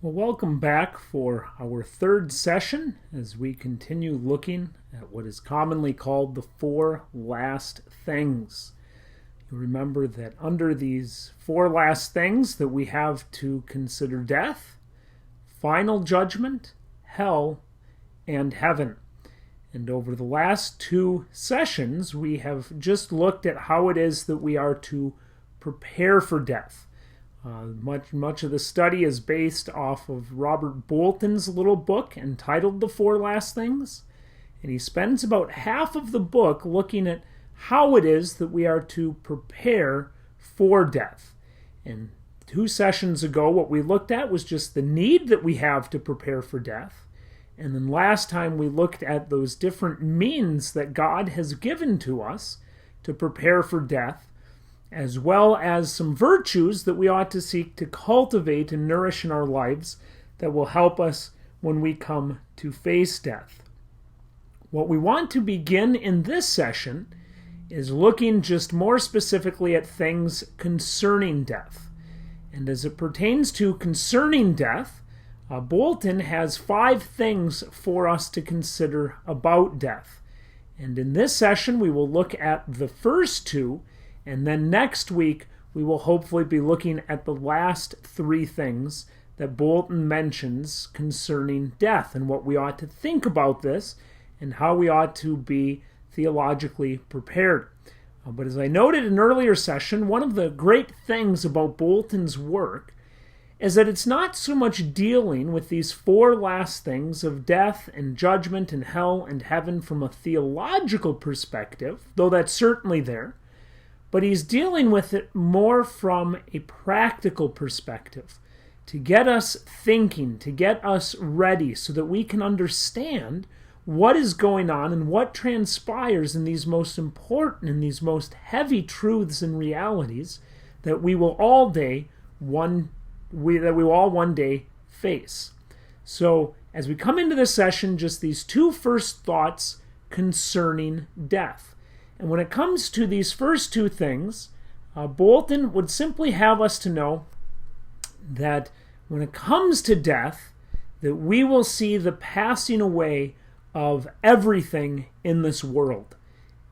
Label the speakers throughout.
Speaker 1: Well, welcome back for our third session as we continue looking at what is commonly called the four last things. You remember that under these four last things that we have to consider death, final judgment, hell, and heaven. And over the last two sessions, we have just looked at how it is that we are to prepare for death. Much of the study is based off of Robert Bolton's little book entitled The Four Last Things. And he spends about half of the book looking at how it is that we are to prepare for death. And two sessions ago, what we looked at was just the need that we have to prepare for death. And then last time we looked at those different means that God has given to us to prepare for death, as well as some virtues that we ought to seek to cultivate and nourish in our lives that will help us when we come to face death. What we want to begin in this session is looking just more specifically at things concerning death. And as it pertains to concerning death, Bolton has 5 things for us to consider about death. And in this session, we will look at the first 2. And then next week, we will hopefully be looking at the last 3 things that Bolton mentions concerning death and what we ought to think about this and how we ought to be theologically prepared. But as I noted in an earlier session, one of the great things about Bolton's work is that it's not so much dealing with these 4 last things of death and judgment and hell and heaven from a theological perspective, though that's certainly there. But he's dealing with it more from a practical perspective, to get us thinking, to get us ready so that we can understand what is going on and what transpires in these most important and these most heavy truths and realities that we will all one day face. So as we come into this session, just these 2 first thoughts concerning death. And when it comes to these first 2 things, Bolton would simply have us to know that when it comes to death, that we will see the passing away of everything in this world.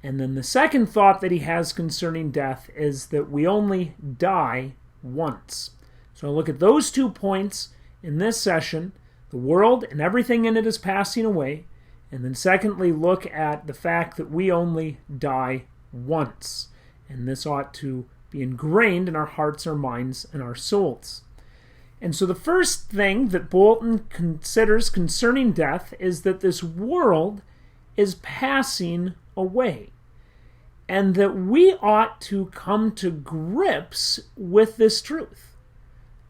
Speaker 1: And then the second thought that he has concerning death is that we only die once. So I'll look at those 2 points in this session. The world and everything in it is passing away. And then secondly, look at the fact that we only die once. And this ought to be ingrained in our hearts, our minds, and our souls. And so the first thing that Bolton considers concerning death is that this world is passing away. And that we ought to come to grips with this truth.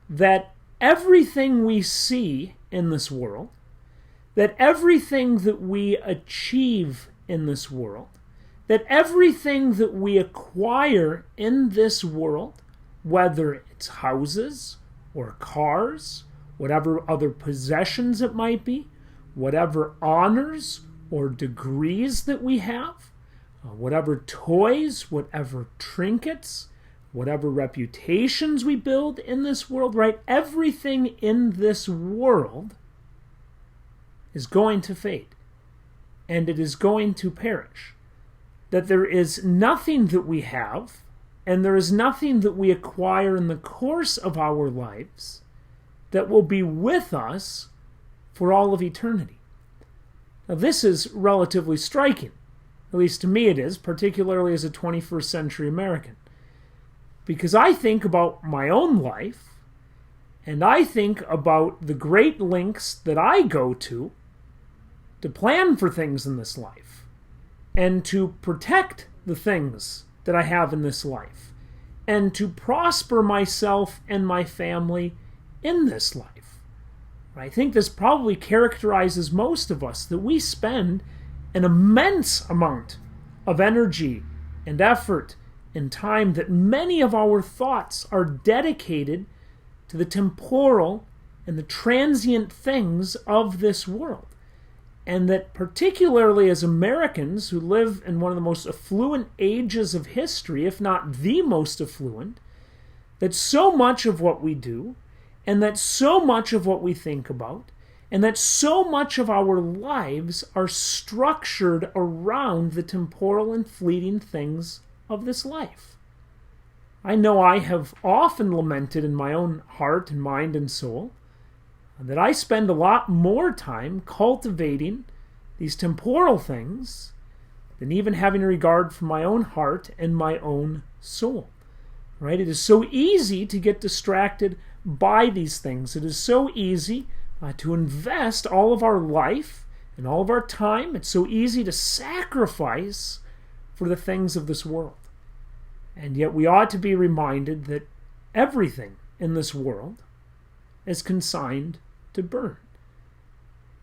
Speaker 1: That everything we see in this world, that everything that we achieve in this world, that everything that we acquire in this world, whether it's houses or cars, whatever other possessions it might be, whatever honors or degrees that we have, whatever toys, whatever trinkets, whatever reputations we build in this world, right? Everything in this world is going to fade, and it is going to perish. That there is nothing that we have, and there is nothing that we acquire in the course of our lives that will be with us for all of eternity. Now, this is relatively striking, at least to me it is, particularly as a 21st century American, because I think about my own life, and I think about the great lengths that I go to plan for things in this life, and to protect the things that I have in this life, and to prosper myself and my family in this life. I think this probably characterizes most of us, that we spend an immense amount of energy and effort and time, that many of our thoughts are dedicated to the temporal and the transient things of this world. And that particularly as Americans who live in one of the most affluent ages of history, if not the most affluent, that so much of what we do and that so much of what we think about, and that so much of our lives are structured around the temporal and fleeting things of this life. I know I have often lamented in my own heart and mind and soul that I spend a lot more time cultivating these temporal things than even having a regard for my own heart and my own soul. Right? It is so easy to get distracted by these things. It is so easy to invest all of our life and all of our time. It's so easy to sacrifice for the things of this world. And yet we ought to be reminded that everything in this world is consigned to burn.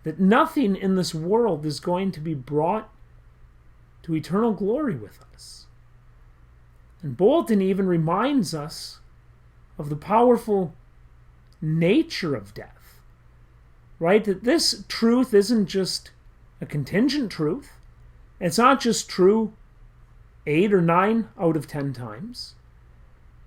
Speaker 1: That nothing in this world is going to be brought to eternal glory with us. And Bolton even reminds us of the powerful nature of death. Right? That this truth isn't just a contingent truth. It's not just true 8 or 9 out of 10 times.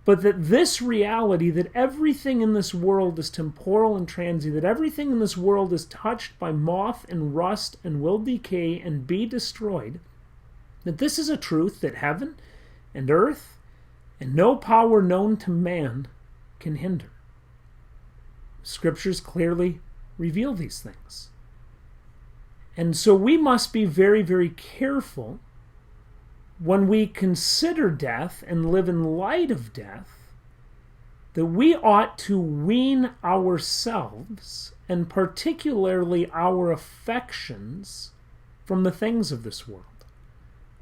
Speaker 1: But that this reality, that everything in this world is temporal and transient, that everything in this world is touched by moth and rust and will decay and be destroyed, that this is a truth that heaven and earth and no power known to man can hinder. Scriptures clearly reveal these things. And so we must be very, very careful when we consider death and live in light of death, that we ought to wean ourselves, and particularly our affections, from the things of this world.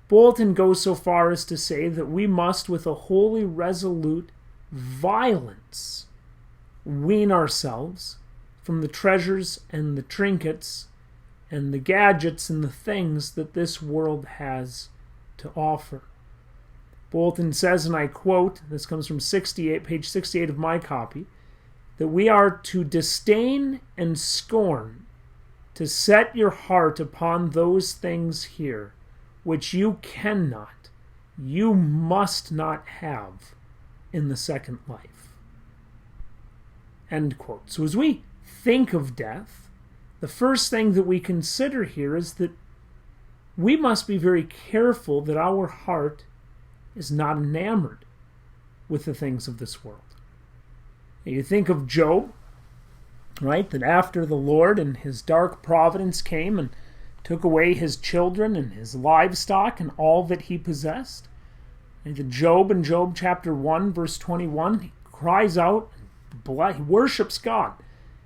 Speaker 1: Bolton goes so far as to say that we must, with a wholly resolute violence, wean ourselves from the treasures and the trinkets and the gadgets and the things that this world has to offer. Bolton says, and I quote, this comes from page 68 of my copy, that we are to disdain and scorn to set your heart upon those things here which you cannot, you must not have in the second life. End quote. So as we think of death, the first thing that we consider here is that we must be very careful that our heart is not enamored with the things of this world. You think of Job, right? That after the Lord and his dark providence came and took away his children and his livestock and all that he possessed. And Job in Job chapter 1, verse 21, he cries out, he worships God,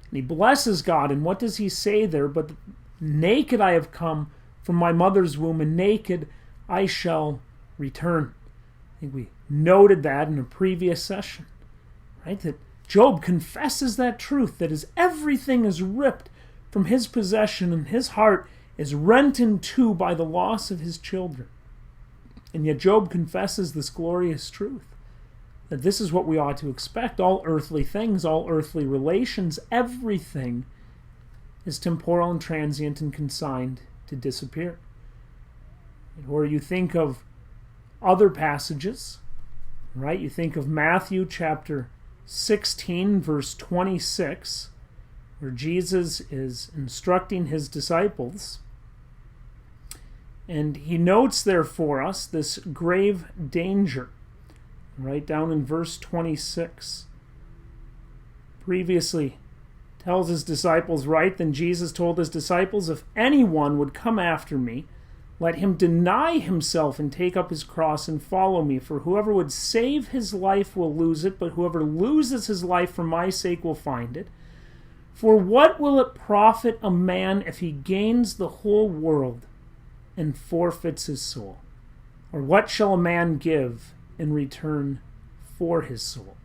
Speaker 1: and he blesses God. And what does he say there? But naked I have come from my mother's womb, and naked I shall return. I think we noted that in a previous session, right? That Job confesses that truth, that as everything is ripped from his possession and his heart is rent in two by the loss of his children. And yet Job confesses this glorious truth, that this is what we ought to expect. All earthly things, all earthly relations, everything is temporal and transient and consigned to disappear. Or you think of other passages, right? You think of Matthew chapter 16, verse 26, where Jesus is instructing his disciples. And he notes there for us this grave danger, right down in verse 26. Previously tells his disciples, right? Then Jesus told his disciples, if anyone would come after me, let him deny himself and take up his cross and follow me. For whoever would save his life will lose it, but whoever loses his life for my sake will find it. For what will it profit a man if he gains the whole world and forfeits his soul? Or what shall a man give in return for his soul?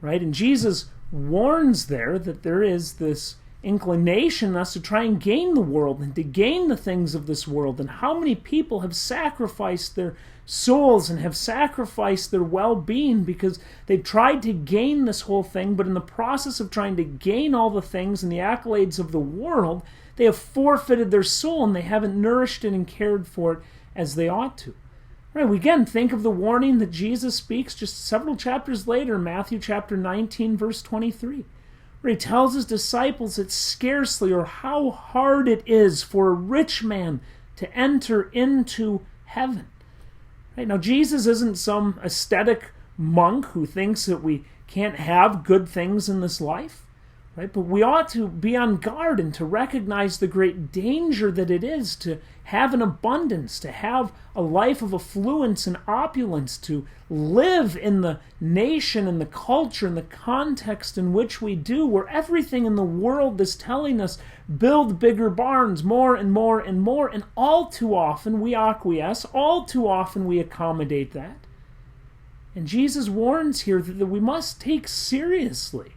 Speaker 1: Right? And Jesus warns there that there is this inclination in us to try and gain the world and to gain the things of this world. And how many people have sacrificed their souls and have sacrificed their well-being because they've tried to gain this whole thing, but in the process of trying to gain all the things and the accolades of the world, they have forfeited their soul and they haven't nourished it and cared for it as they ought to. Right, we again think of the warning that Jesus speaks just several chapters later, Matthew chapter 19, verse 23. where he tells his disciples that scarcely or how hard it is for a rich man to enter into heaven. Right? Now, Jesus isn't some ascetic monk who thinks that we can't have good things in this life. Right? But we ought to be on guard and to recognize the great danger that it is to have an abundance, to have a life of affluence and opulence, to live in the nation and the culture and the context in which we do, where everything in the world is telling us, build bigger barns, more and more and more, and all too often we acquiesce, all too often we accommodate that. And Jesus warns here that we must take seriously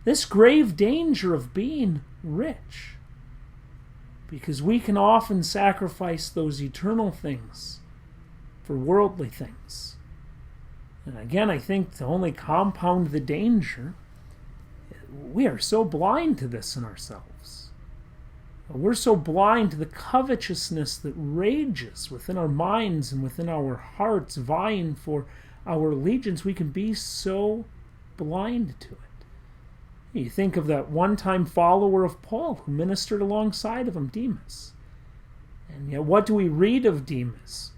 Speaker 1: this grave danger of being rich, because we can often sacrifice those eternal things for worldly things. And again, I think to only compound the danger, we are so blind to this in ourselves. We're so blind to the covetousness that rages within our minds and within our hearts, vying for our allegiance. We can be so blind to it. You think of that one-time follower of Paul who ministered alongside of him, Demas. And yet what do we read of Demas?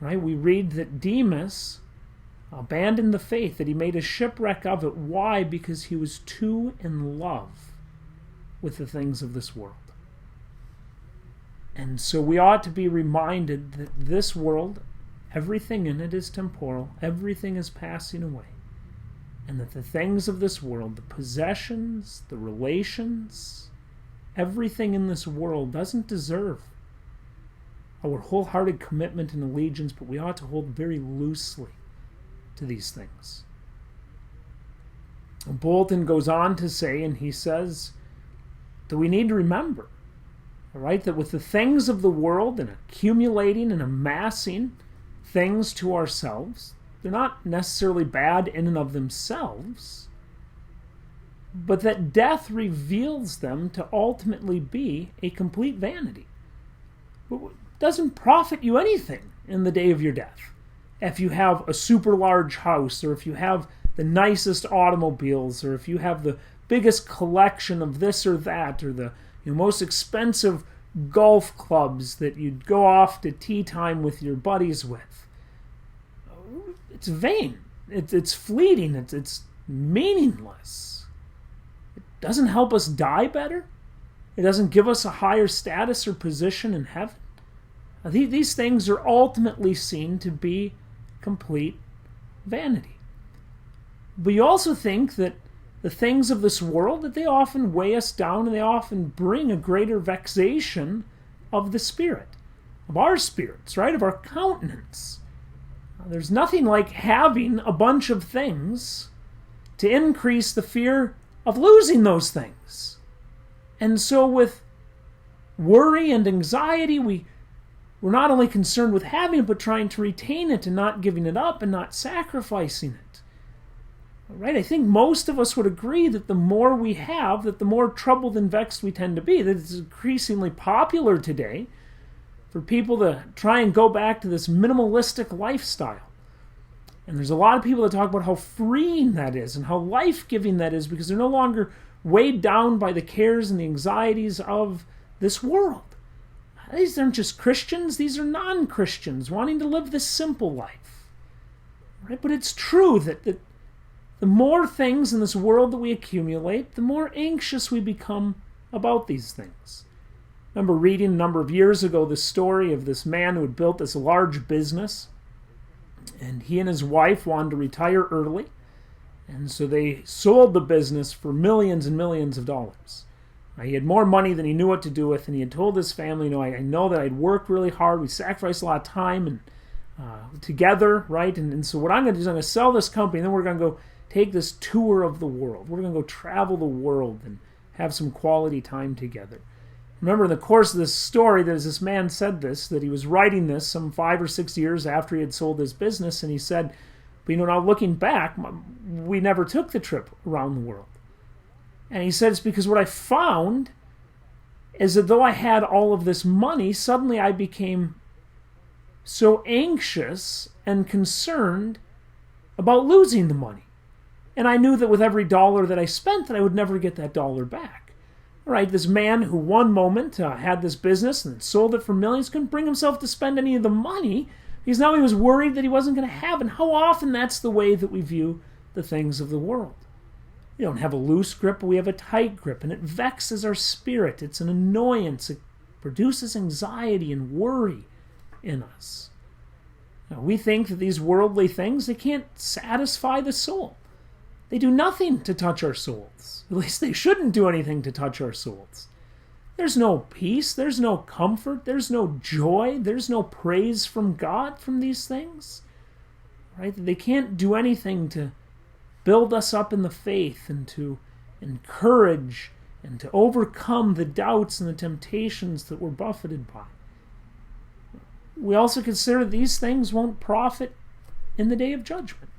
Speaker 1: Right? We read that Demas abandoned the faith, that he made a shipwreck of it. Why? Because he was too in love with the things of this world. And so we ought to be reminded that this world, everything in it is temporal, everything is passing away. And that the things of this world, the possessions, the relations, everything in this world doesn't deserve our wholehearted commitment and allegiance, but we ought to hold very loosely to these things. And Bolton goes on to say, and he says, that we need to remember, all right, that with the things of the world and accumulating and amassing things to ourselves, they're not necessarily bad in and of themselves, but that death reveals them to ultimately be a complete vanity. It doesn't profit you anything in the day of your death. If you have a super large house, or if you have the nicest automobiles, or if you have the biggest collection of this or that, or the most expensive golf clubs that you'd go off to tea time with your buddies with. It's vain. It's fleeting. It's meaningless. It doesn't help us die better. It doesn't give us a higher status or position in heaven. These things are ultimately seen to be complete vanity. But you also think that the things of this world, that they often weigh us down, and they often bring a greater vexation of the spirit, of our spirits, right? Of our countenance. There's nothing like having a bunch of things to increase the fear of losing those things. And so with worry and anxiety, we're not only concerned with having it, but trying to retain it and not giving it up and not sacrificing it. Right? I think most of us would agree that the more we have, that the more troubled and vexed we tend to be. That it's increasingly popular today for people to try and go back to this minimalistic lifestyle. And there's a lot of people that talk about how freeing that is and how life-giving that is, because they're no longer weighed down by the cares and the anxieties of this world. These aren't just Christians, these are non-Christians wanting to live this simple life. Right? But it's true that the more things in this world that we accumulate, the more anxious we become about these things. I remember reading a number of years ago the story of this man who had built this large business, and he and his wife wanted to retire early, and so they sold the business for millions and millions of dollars. He had more money than he knew what to do with, and he had told his family, I know that I'd worked really hard, we sacrificed a lot of time and together, right? And so what I'm going to do is I'm going to sell this company, and then we're going to go take this tour of the world. We're going to go travel the world and have some quality time together. Remember, in the course of this story, there's this man said this, that he was writing this some 5 or 6 years after he had sold his business, and he said, but now looking back, we never took the trip around the world. And he said, it's because what I found is that though I had all of this money, suddenly I became so anxious and concerned about losing the money. And I knew that with every dollar that I spent, that I would never get that dollar back. All right, this man who one moment had this business and sold it for millions couldn't bring himself to spend any of the money because now he was worried that he wasn't going to have it. And how often that's the way that we view the things of the world. We don't have a loose grip, but we have a tight grip, and it vexes our spirit. It's an annoyance. It produces anxiety and worry in us. Now, we think that these worldly things, they can't satisfy the soul. They do nothing to touch our souls. At least they shouldn't do anything to touch our souls. There's no peace, there's no comfort, there's no joy, there's no praise from God from these things. Right? They can't do anything to build us up in the faith and to encourage and to overcome the doubts and the temptations that we're buffeted by. We also consider these things won't profit in the day of judgment.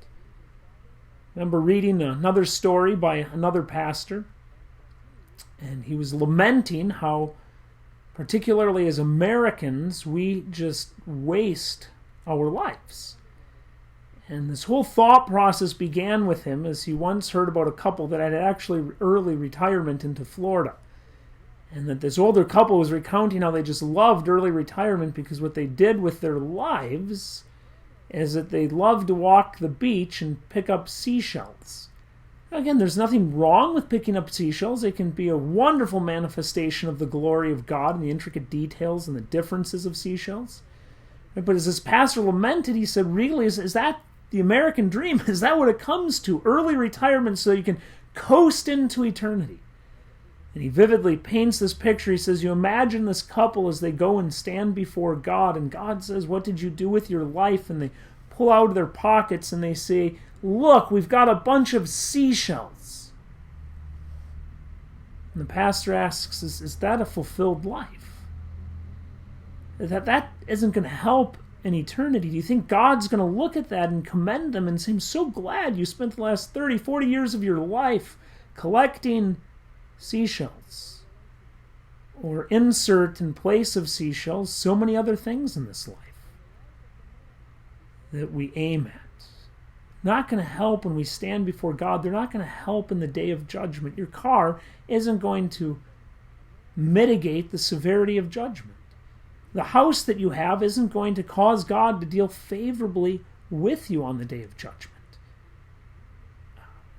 Speaker 1: I remember reading another story by another pastor, and he was lamenting how, particularly as Americans, we just waste our lives. And this whole thought process began with him as he once heard about a couple that had actually early retirement into Florida. And that this older couple was recounting how they just loved early retirement because what they did with their lives is that they loved to walk the beach and pick up seashells. Again, there's nothing wrong with picking up seashells. They can be a wonderful manifestation of the glory of God and the intricate details and the differences of seashells. But as this pastor lamented, he said, really, is that the American dream? Is that what it comes to? Early retirement so you can coast into eternity. And he vividly paints this picture. He says, you imagine this couple as they go and stand before God, and God says, what did you do with your life? And they pull out of their pockets and they say, look, we've got a bunch of seashells. And the pastor asks, is that a fulfilled life? That isn't going to help in eternity. Do you think God's going to look at that and commend them and say, I'm so glad you spent the last 30, 40 years of your life collecting seashells? Or insert in place of seashells so many other things in this life that we aim at. Not going to help when we stand before God. They're not going to help in the day of judgment. Your car isn't going to mitigate the severity of judgment. The house that you have isn't going to cause God to deal favorably with you on the day of judgment.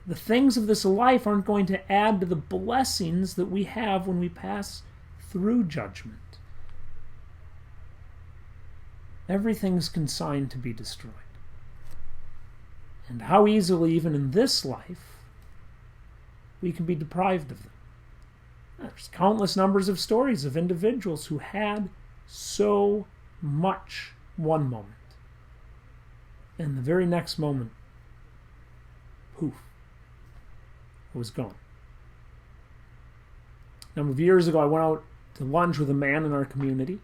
Speaker 1: The things of this life aren't going to add to the blessings that we have when we pass through judgment. Everything's consigned to be destroyed. And how easily, even in this life, we can be deprived of them. There's countless numbers of stories of individuals who had so much one moment, and the very next moment, poof, it was gone. A number of years ago, I went out to lunch with a man in our community,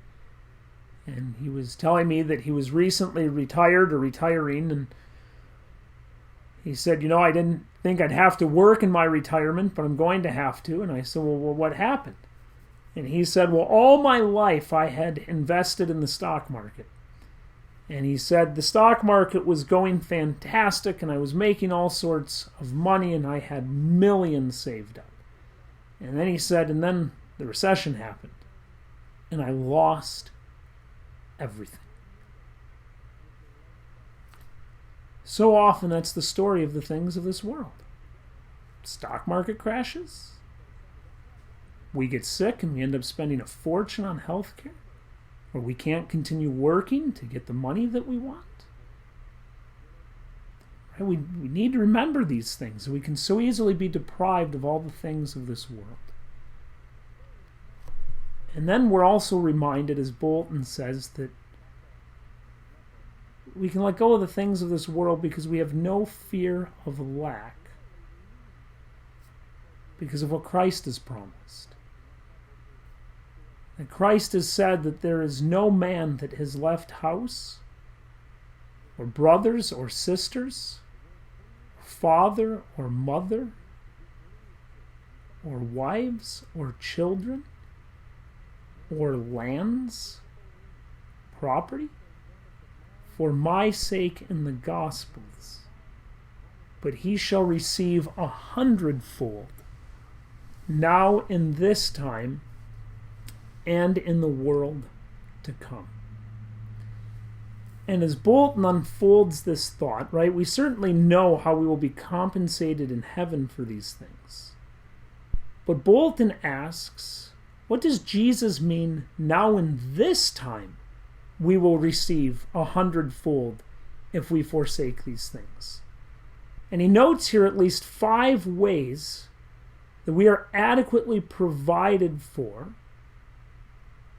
Speaker 1: and he was telling me that he was recently retired or retiring, and he said, I didn't think I'd have to work in my retirement, but I'm going to have to. And I said, well, what happened? And he said, well, all my life I had invested in the stock market. And he said the stock market was going fantastic and I was making all sorts of money and I had millions saved up. And then he said, and then the recession happened and I lost everything. So often that's the story of the things of this world. Stock market crashes. We get sick and we end up spending a fortune on health care. Or we can't continue working to get the money that we want. Right? We need to remember these things. We can so easily be deprived of all the things of this world. And then we're also reminded, as Bolton says, that we can let go of the things of this world because we have no fear of lack because of what Christ has promised. And Christ has said that there is no man that has left house or brothers or sisters, father or mother, or wives or children, or lands, property, for my sake in the Gospels, but he shall receive 100-fold, now in this time and in the world to come. And as Bolton unfolds this thought, right, we certainly know how we will be compensated in heaven for these things. But Bolton asks, what does Jesus mean now in this time we will receive 100-fold if we forsake these things? And he notes here at least 5 ways that we are adequately provided for,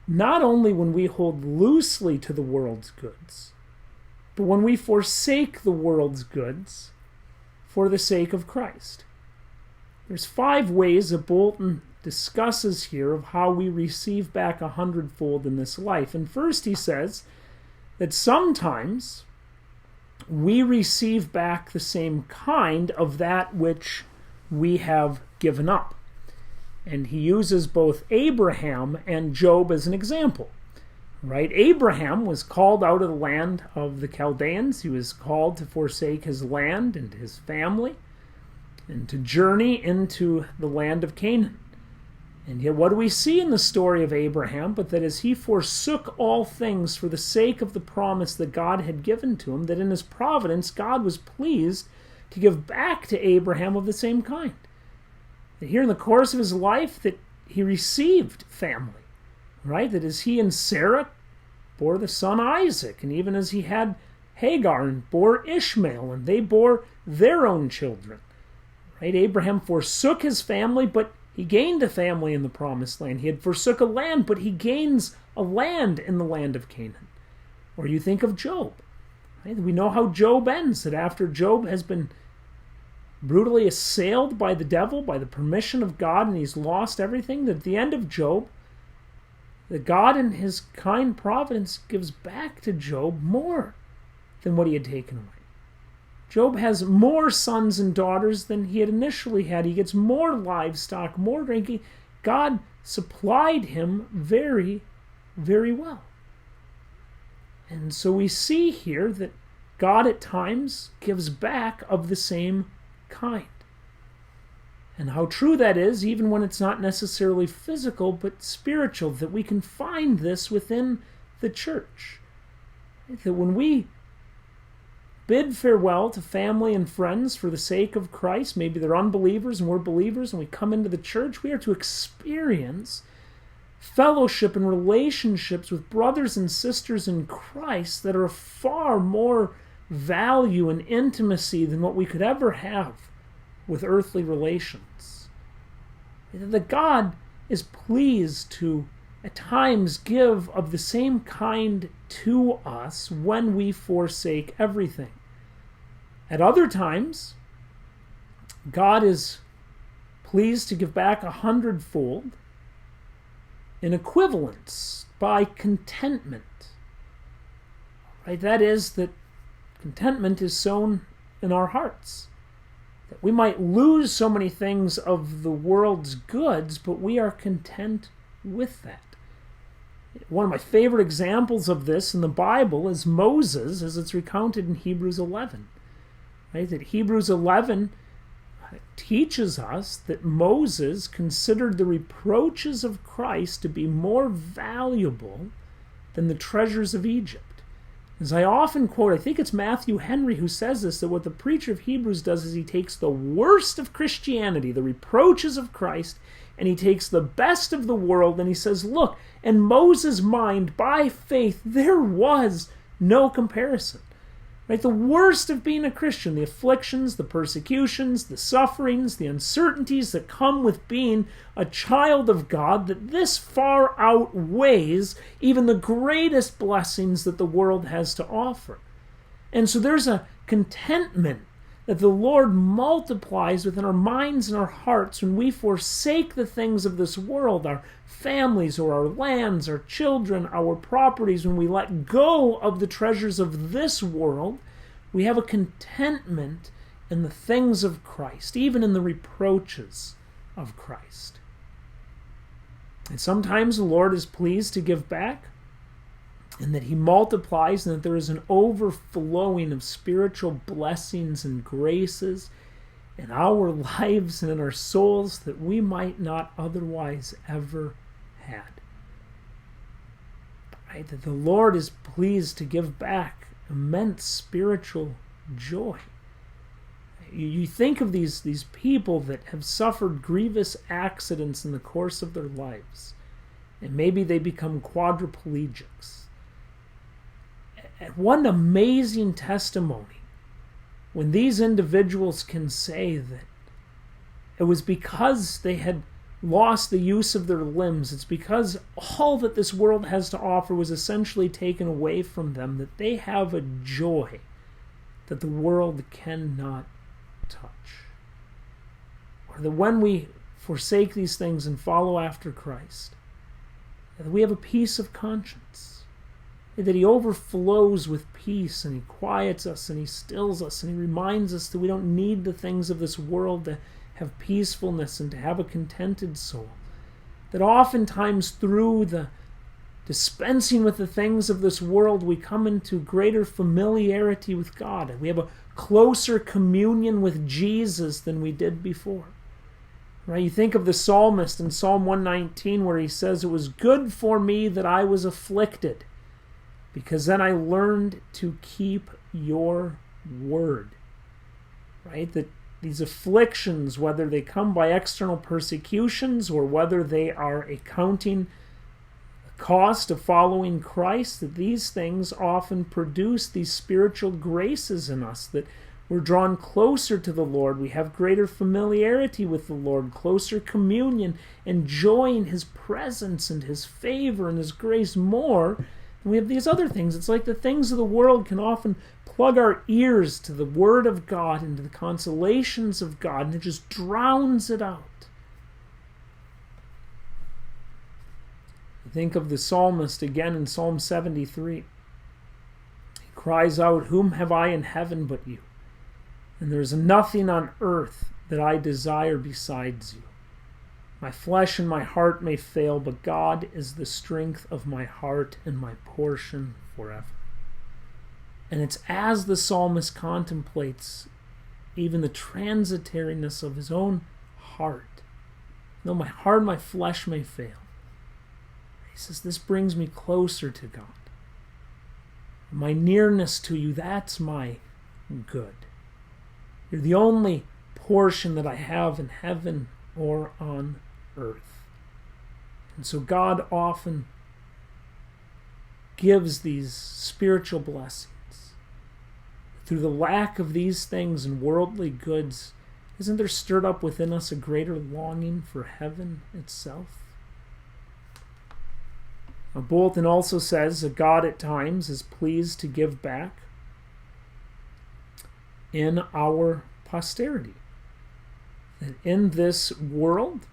Speaker 1: not only when we hold loosely to the world's goods, but when we forsake the world's goods for the sake of Christ. There's 5 ways that Bolton discusses here of how we receive back 100-fold in this life. And first he says that sometimes we receive back the same kind of that which we have given up. And he uses both Abraham and Job as an example. Right? Abraham was called out of the land of the Chaldeans. He was called to forsake his land and his family and to journey into the land of Canaan. And yet what do we see in the story of Abraham but that as he forsook all things for the sake of the promise that God had given to him, that in his providence God was pleased to give back to Abraham of the same kind. That here in the course of his life that he received family. Right? That as he and Sarah bore the son Isaac, and even as he had Hagar and bore Ishmael, and they bore their own children. Right? Abraham forsook his family, but he gained a family in the promised land. He had forsook a land, but he gains a land in the land of Canaan. Or you think of Job. Right? We know how Job ends, that after Job has been brutally assailed by the devil, by the permission of God, and he's lost everything, that at the end of Job, that God in his kind providence gives back to Job more than what he had taken away. Job has more sons and daughters than he had initially had. He gets more livestock, more drinking. God supplied him very, very well. And so we see here that God at times gives back of the same kind. And how true that is, even when it's not necessarily physical, but spiritual, that we can find this within the church. That when we bid farewell to family and friends for the sake of Christ, maybe they're unbelievers and we're believers, and we come into the church, we are to experience fellowship and relationships with brothers and sisters in Christ that are of far more value and intimacy than what we could ever have with earthly relations. That God is pleased to at times give of the same kind to us when we forsake everything. At other times, God is pleased to give back 100-fold in equivalence by contentment. Right? That is, that contentment is sown in our hearts. That we might lose so many things of the world's goods, but we are content with that. One of my favorite examples of this in the Bible is Moses, as it's recounted in Hebrews 11. Right? That Hebrews 11 teaches us that Moses considered the reproaches of Christ to be more valuable than the treasures of Egypt. As I often quote, I think it's Matthew Henry who says this, that what the preacher of Hebrews does is he takes the worst of Christianity, the reproaches of Christ, and he takes the best of the world, and he says, look, in Moses' mind, by faith, there was no comparison. Right? The worst of being a Christian, the afflictions, the persecutions, the sufferings, the uncertainties that come with being a child of God, that this far outweighs even the greatest blessings that the world has to offer. And so there's a contentment that the Lord multiplies within our minds and our hearts when we forsake the things of this world, our families or our lands, our children, our properties. When we let go of the treasures of this world, we have a contentment in the things of Christ, even in the reproaches of Christ. And sometimes the Lord is pleased to give back and that he multiplies, and that there is an overflowing of spiritual blessings and graces in our lives and in our souls that we might not otherwise ever had. Right? That the Lord is pleased to give back immense spiritual joy. You think of these people that have suffered grievous accidents in the course of their lives, and maybe they become quadriplegics. And what an amazing testimony when these individuals can say that it was because they had lost the use of their limbs, it's because all that this world has to offer was essentially taken away from them, that they have a joy that the world cannot touch. Or that when we forsake these things and follow after Christ, that we have a peace of conscience, that he overflows with peace, and he quiets us, and he stills us, and he reminds us that we don't need the things of this world to have peacefulness and to have a contented soul. That oftentimes through the dispensing with the things of this world, we come into greater familiarity with God, and we have a closer communion with Jesus than we did before. Right? You think of the psalmist in Psalm 119 where he says, "It was good for me that I was afflicted, because then I learned to keep your word." Right? That these afflictions, whether they come by external persecutions or whether they are accounting the cost of following Christ, that these things often produce these spiritual graces in us, that we're drawn closer to the Lord, we have greater familiarity with the Lord, closer communion, enjoying his presence and his favor and his grace more. And we have these other things. It's like the things of the world can often plug our ears to the Word of God and to the consolations of God, and it just drowns it out. Think of the psalmist again in Psalm 73. He cries out, "Whom have I in heaven but you? And there is nothing on earth that I desire besides you. My flesh and my heart may fail, but God is the strength of my heart and my portion forever." And it's as the psalmist contemplates even the transitoriness of his own heart. Though my heart and my flesh may fail, he says, this brings me closer to God. My nearness to you, that's my good. You're the only portion that I have in heaven or on earth. And so God often gives these spiritual blessings. Through the lack of these things and worldly goods, isn't there stirred up within us a greater longing for heaven itself? Now, Bolton also says that God at times is pleased to give back in our posterity. That in this world,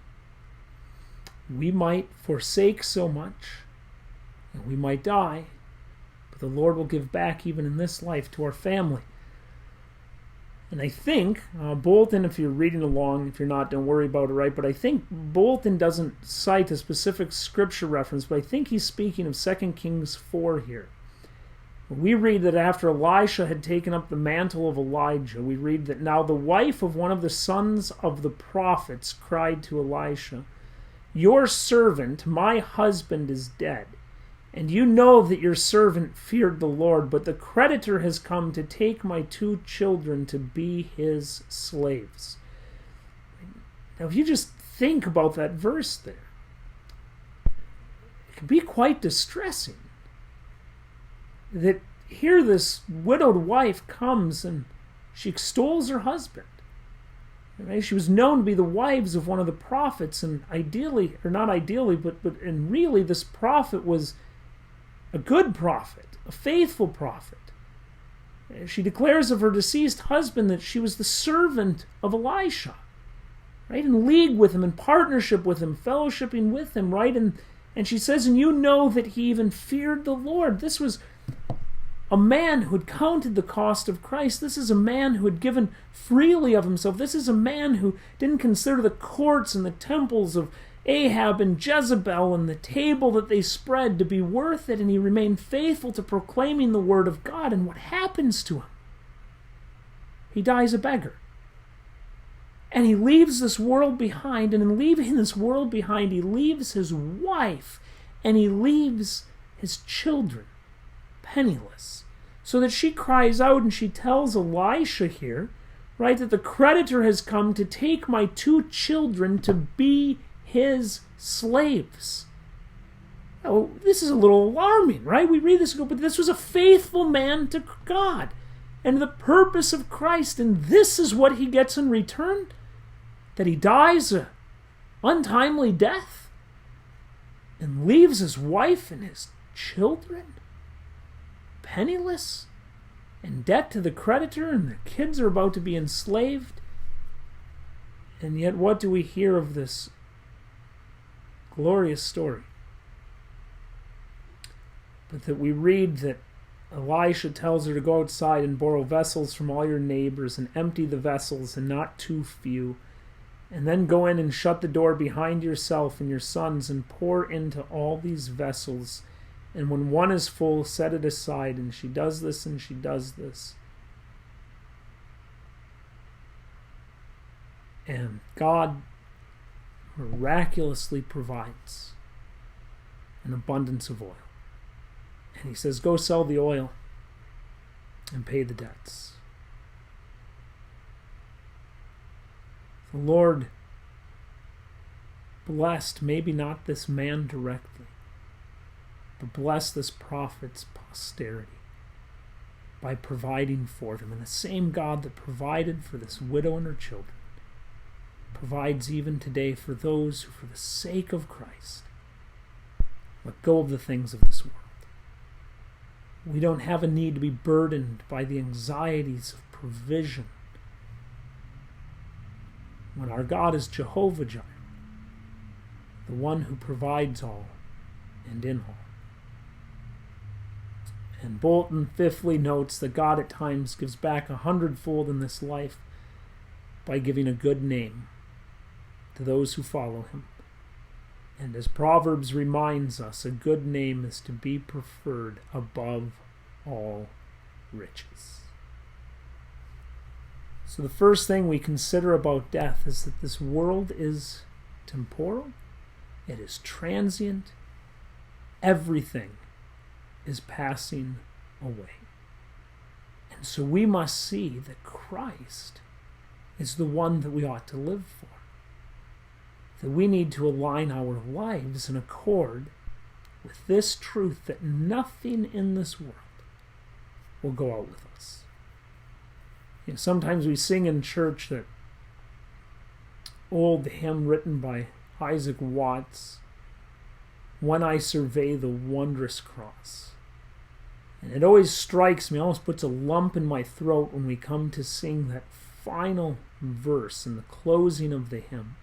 Speaker 1: we might forsake so much, and we might die, but the Lord will give back even in this life to our family. And I think, Bolton, if you're reading along, if you're not, don't worry about it, right? But I think Bolton doesn't cite a specific scripture reference, but I think he's speaking of 2 Kings 4 here. We read that after Elisha had taken up the mantle of Elijah, we read that now the wife of one of the sons of the prophets cried to Elisha, "Your servant, my husband, is dead. And you know that your servant feared the Lord, but the creditor has come to take my 2 children to be his slaves." Now, if you just think about that verse there, it can be quite distressing. That here this widowed wife comes and she extols her husband. Right? She was known to be the wives of one of the prophets, and ideally, or not ideally, but and really this prophet was a good prophet, a faithful prophet. She declares of her deceased husband that she was the servant of Elisha, right? In league with him, in partnership with him, fellowshipping with him, right? And she says, and you know that he even feared the Lord. This was a man who had counted the cost of Christ. This is a man who had given freely of himself. This is a man who didn't consider the courts and the temples of Ahab and Jezebel and the table that they spread to be worth it, and he remained faithful to proclaiming the word of God. And what happens to him? He dies a beggar. And he leaves this world behind, and in leaving this world behind, he leaves his wife, and he leaves his children penniless. So that she cries out and she tells Elisha here, right, that the creditor has come to take my 2 children to be his slaves. Now, this is a little alarming, right? We read this and go, but this was a faithful man to God and the purpose of Christ, and this is what he gets in return? That he dies an untimely death and leaves his wife and his children penniless, in debt to the creditor, and the kids are about to be enslaved. And yet what do we hear of this glorious story? But that we read that Elisha tells her to go outside and borrow vessels from all your neighbors and empty the vessels, and not too few, and then go in and shut the door behind yourself and your sons and pour into all these vessels. And when one is full, set it aside. And she does this and she does this. And God miraculously provides an abundance of oil. And he says, go sell the oil and pay the debts. The Lord blessed maybe not this man directly, but bless this prophet's posterity by providing for them. And the same God that provided for this widow and her children provides even today for those who, for the sake of Christ, let go of the things of this world. We don't have a need to be burdened by the anxieties of provision when our God is Jehovah Jireh, the one who provides all and in all. And Bolton fifthly notes that God at times gives back 100-fold in this life by giving a good name to those who follow him. And as Proverbs reminds us, a good name is to be preferred above all riches. So the first thing we consider about death is that this world is temporal, it is transient, everything is passing away. And so we must see that Christ is the one that we ought to live for. That we need to align our lives in accord with this truth that nothing in this world will go out with us. You know, sometimes we sing in church that old hymn written by Isaac Watts, "When I Survey the Wondrous Cross." And it always strikes me, almost puts a lump in my throat when we come to sing that final verse in the closing of the hymn,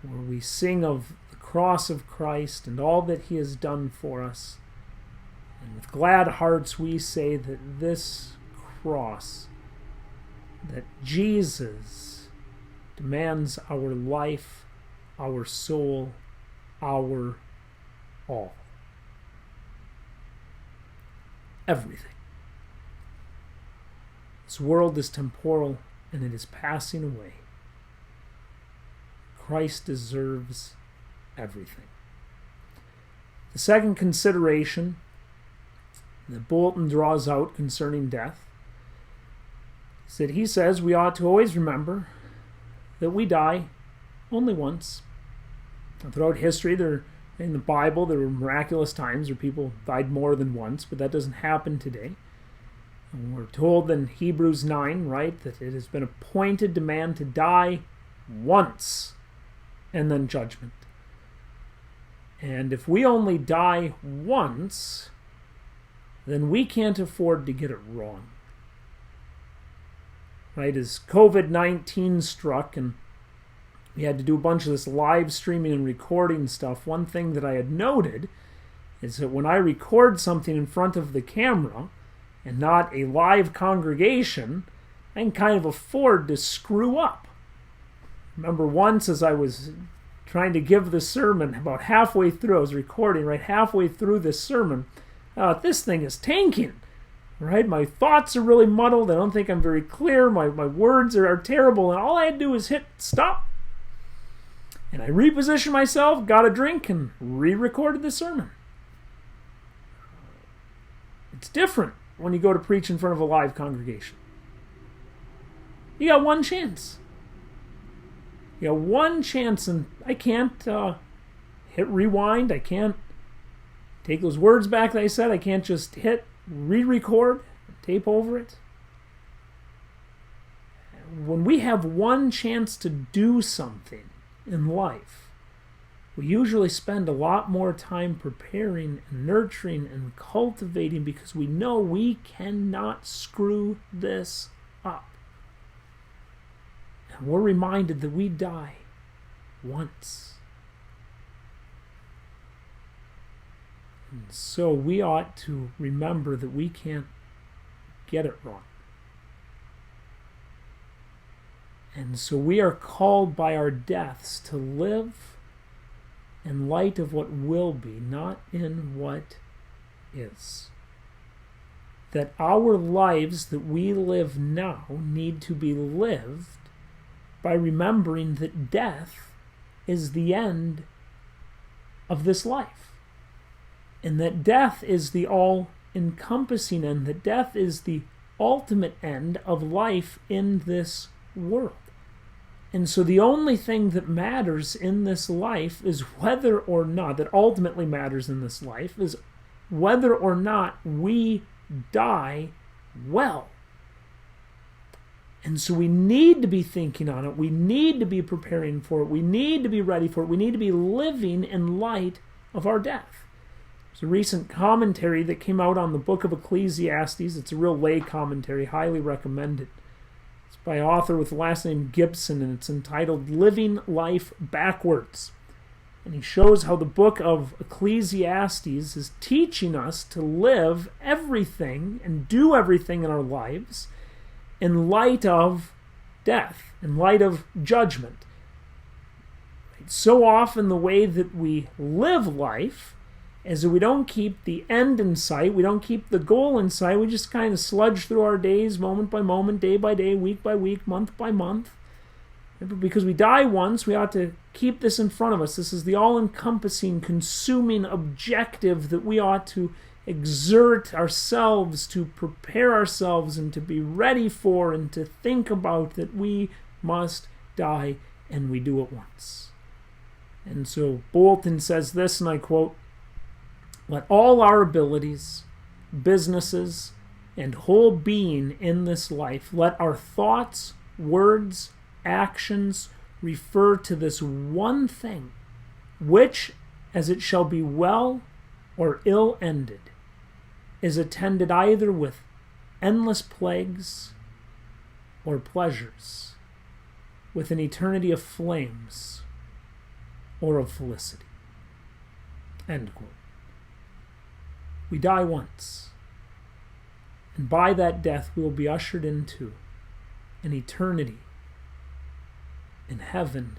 Speaker 1: where we sing of the cross of Christ and all that he has done for us. And with glad hearts we say that this cross, that Jesus demands our life, our soul, our all. Everything. This world is temporal and it is passing away. Christ deserves everything. The second consideration that Bolton draws out concerning death is that he says we ought to always remember that we die only once. Throughout history, in the Bible, there were miraculous times where people died more than once, but that doesn't happen today. And we're told in Hebrews 9, right, that it has been appointed to man to die once and then judgment. And if we only die once, then we can't afford to get it wrong. Right, as COVID-19 struck and we had to do a bunch of this live streaming and recording stuff, one thing that I had noted is that when I record something in front of the camera and not a live congregation, I can kind of afford to screw up. Remember once as I was trying to give the sermon about halfway through. I was recording right halfway through this sermon. This thing is tanking, right? My thoughts are really muddled. I don't think I'm very clear. My words are terrible. And all I had to do was hit stop. And I repositioned myself, got a drink, and re-recorded the sermon. It's different when you go to preach in front of a live congregation. You got one chance. You got one chance, and I can't hit rewind. I can't take those words back that I said. I can't just hit re-record, tape over it. When we have one chance to do something in life, we usually spend a lot more time preparing and nurturing and cultivating because we know we cannot screw this up. And we're reminded that we die once. And so we ought to remember that we can't get it wrong. And so we are called by our deaths to live in light of what will be, not in what is. That our lives that we live now need to be lived by remembering that death is the end of this life. And that death is the all-encompassing end, that death is the ultimate end of life in this world. And so the only thing that matters in this life is whether or not, that ultimately matters in this life, is whether or not we die well. And so we need to be thinking on it. We need to be preparing for it. We need to be ready for it. We need to be living in light of our death. There's a recent commentary that came out on the book of Ecclesiastes. It's a real lay commentary. Highly recommend it. It's by an author with the last name Gibson, and it's entitled Living Life Backwards. And he shows how the book of Ecclesiastes is teaching us to live everything and do everything in our lives in light of death, in light of judgment. So often the way that we live life is that we don't keep the end in sight, we don't keep the goal in sight, we just kind of sludge through our days moment by moment, day by day, week by week, month by month. Because we die once, we ought to keep this in front of us. This is the all-encompassing, consuming objective that we ought to exert ourselves to prepare ourselves and to be ready for and to think about, that we must die, and we do it once. And so Bolton says this, and I quote, "Let all our abilities, businesses, and whole being in this life, let our thoughts, words, actions refer to this one thing, which, as it shall be well or ill ended, is attended either with endless plagues or pleasures, with an eternity of flames or of felicity." End quote. We die once, and by that death we will be ushered into an eternity in heaven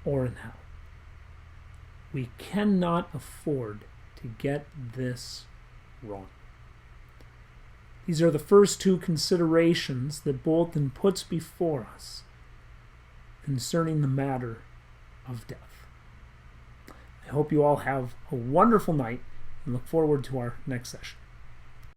Speaker 1: or in hell. We cannot afford to get this wrong. These are the first two considerations that Bolton puts before us concerning the matter of death. I hope you all have a wonderful night and look forward to our next session.